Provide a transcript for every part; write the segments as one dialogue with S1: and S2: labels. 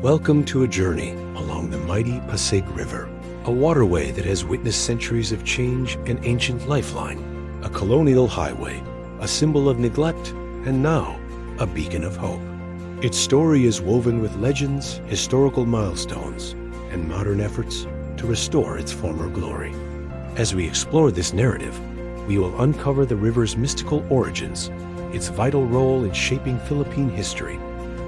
S1: Welcome to a journey along the mighty Pasig River, a waterway that has witnessed centuries of change, an ancient lifeline, a colonial highway, a symbol of neglect, and now a beacon of hope. Its story is woven with legends, historical milestones, and modern efforts to restore its former glory. As we explore this narrative, we will uncover the river's mystical origins, its vital role in shaping Philippine history,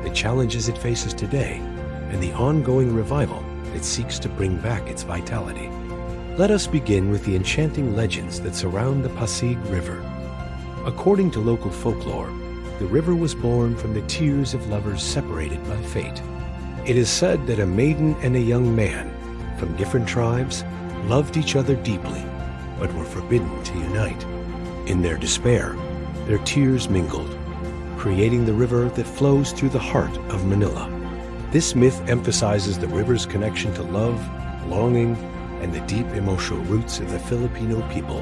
S1: the challenges it faces today, and the ongoing revival it seeks to bring back its vitality. Let us begin with the enchanting legends that surround the Pasig River. According to local folklore, the river was born from the tears of lovers separated by fate. It is said that a maiden and a young man from different tribes loved each other deeply, but were forbidden to unite. In their despair, their tears mingled, creating the river that flows through the heart of Manila. This myth emphasizes the river's connection to love, longing, and the deep emotional roots of the Filipino people.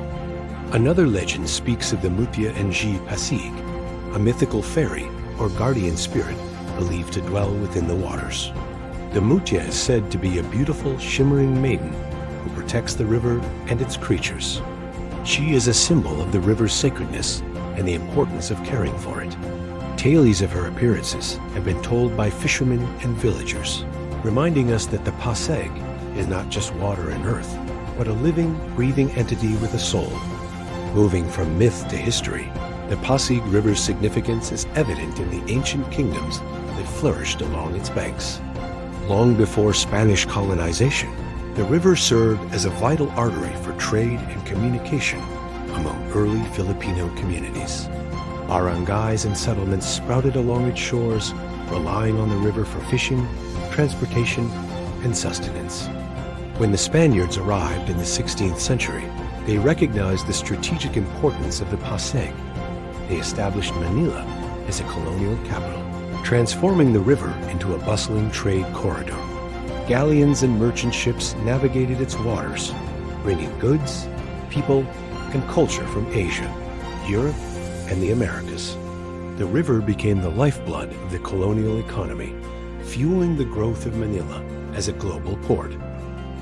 S1: Another legend speaks of the Mutya Pasig, a mythical fairy or guardian spirit believed to dwell within the waters. The Mutya is said to be a beautiful, shimmering maiden who protects the river and its creatures. She is a symbol of the river's sacredness and the importance of caring for it. Tales of her appearances have been told by fishermen and villagers, reminding us that the Pasig is not just water and earth, but a living, breathing entity with a soul. Moving from myth to history, the Pasig River's significance is evident in the ancient kingdoms that flourished along its banks. Long before Spanish colonization, the river served as a vital artery for trade and communication among early Filipino communities. Barangays and settlements sprouted along its shores, relying on the river for fishing, transportation, and sustenance. When the Spaniards arrived in the 16th century, they recognized the strategic importance of the Pasig. They established Manila as a colonial capital, transforming the river into a bustling trade corridor. Galleons and merchant ships navigated its waters, bringing goods, people, and culture from Asia, Europe, and the Americas. The river became the lifeblood of the colonial economy, fueling the growth of Manila as a global port.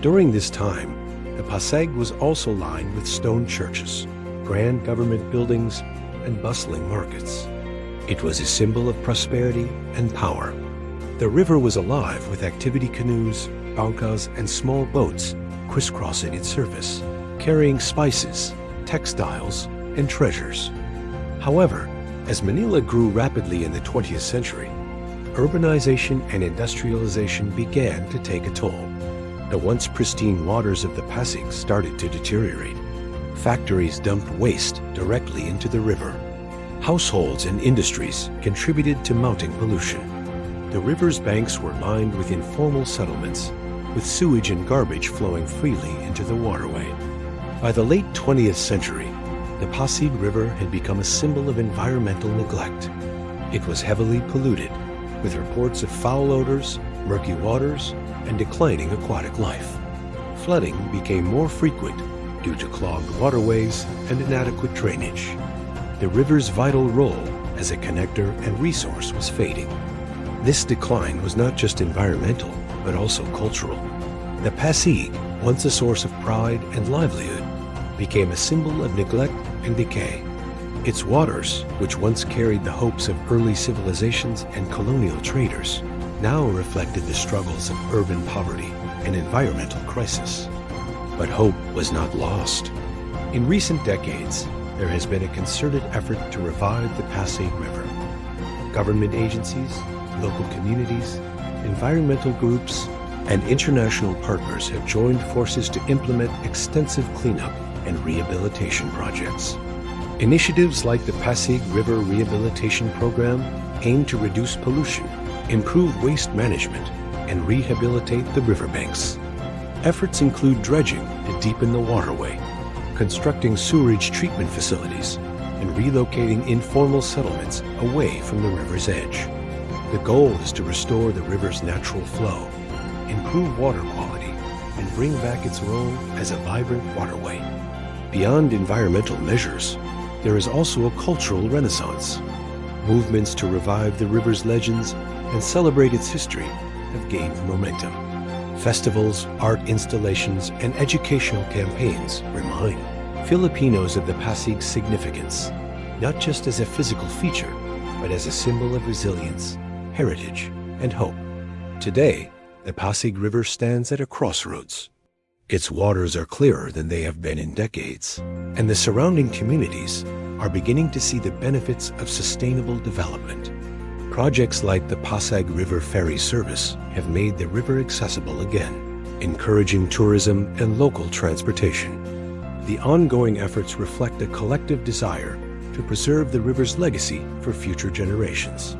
S1: During this time, the Pasig was also lined with stone churches, grand government buildings, and bustling markets. It was a symbol of prosperity and power. The river was alive with activity canoes, bangkas, and small boats crisscrossing its surface, carrying spices, textiles, and treasures. However, as Manila grew rapidly in the 20th century, urbanization and industrialization began to take a toll. The once pristine waters of the Pasig started to deteriorate. Factories dumped waste directly into the river. Households and industries contributed to mounting pollution. The river's banks were lined with informal settlements, with sewage and garbage flowing freely into the waterway. By the late 20th century, the Pasig River had become a symbol of environmental neglect. It was heavily polluted, with reports of foul odors, murky waters, and declining aquatic life. Flooding became more frequent due to clogged waterways and inadequate drainage. The river's vital role as a connector and resource was fading. This decline was not just environmental, but also cultural. The Pasig, once a source of pride and livelihood, became a symbol of neglect and decay. Its waters, which once carried the hopes of early civilizations and colonial traders, now reflected the struggles of urban poverty and environmental crisis. But hope was not lost. In recent decades, there has been a concerted effort to revive the Pasig River. Government agencies, local communities, environmental groups, and international partners have joined forces to implement extensive cleanup and rehabilitation projects. Initiatives like the Pasig River Rehabilitation Program aim to reduce pollution, improve waste management, and rehabilitate the riverbanks. Efforts include dredging to deepen the waterway, constructing sewerage treatment facilities, and relocating informal settlements away from the river's edge. The goal is to restore the river's natural flow, improve water quality, and bring back its role as a vibrant waterway. Beyond environmental measures, there is also a cultural renaissance. Movements to revive the river's legends and celebrate its history have gained momentum. Festivals, art installations, and educational campaigns remind Filipinos of the Pasig's significance, not just as a physical feature, but as a symbol of resilience, heritage, and hope. Today, the Pasig River stands at a crossroads. Its waters are clearer than they have been in decades, and the surrounding communities are beginning to see the benefits of sustainable development. Projects like the Pasig River ferry service have made the river accessible again, encouraging tourism and local transportation. The ongoing efforts reflect a collective desire to preserve the river's legacy for future generations.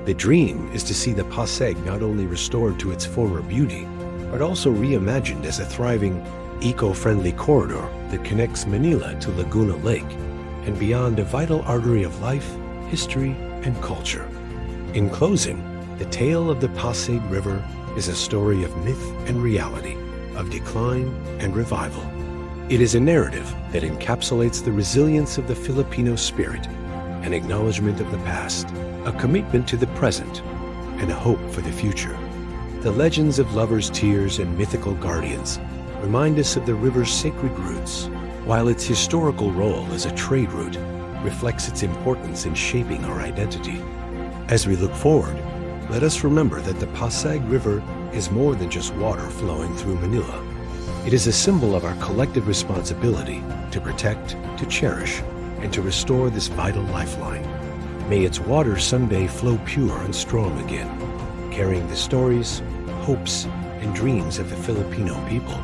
S1: The dream is to see the Pasig not only restored to its former beauty, but also reimagined as a thriving, eco-friendly corridor that connects Manila to Laguna Lake and beyond, a vital artery of life, history, and culture. In closing, the tale of the Pasig River is a story of myth and reality, of decline and revival. It is a narrative that encapsulates the resilience of the Filipino spirit, an acknowledgement of the past, a commitment to the present, and a hope for the future. The legends of lovers' tears and mythical guardians remind us of the river's sacred roots, while its historical role as a trade route reflects its importance in shaping our identity. As we look forward, let us remember that the Pasig River is more than just water flowing through Manila. It is a symbol of our collective responsibility to protect, to cherish, and to restore this vital lifeline. May its waters someday flow pure and strong again, carrying the stories, hopes, and dreams of the Filipino people.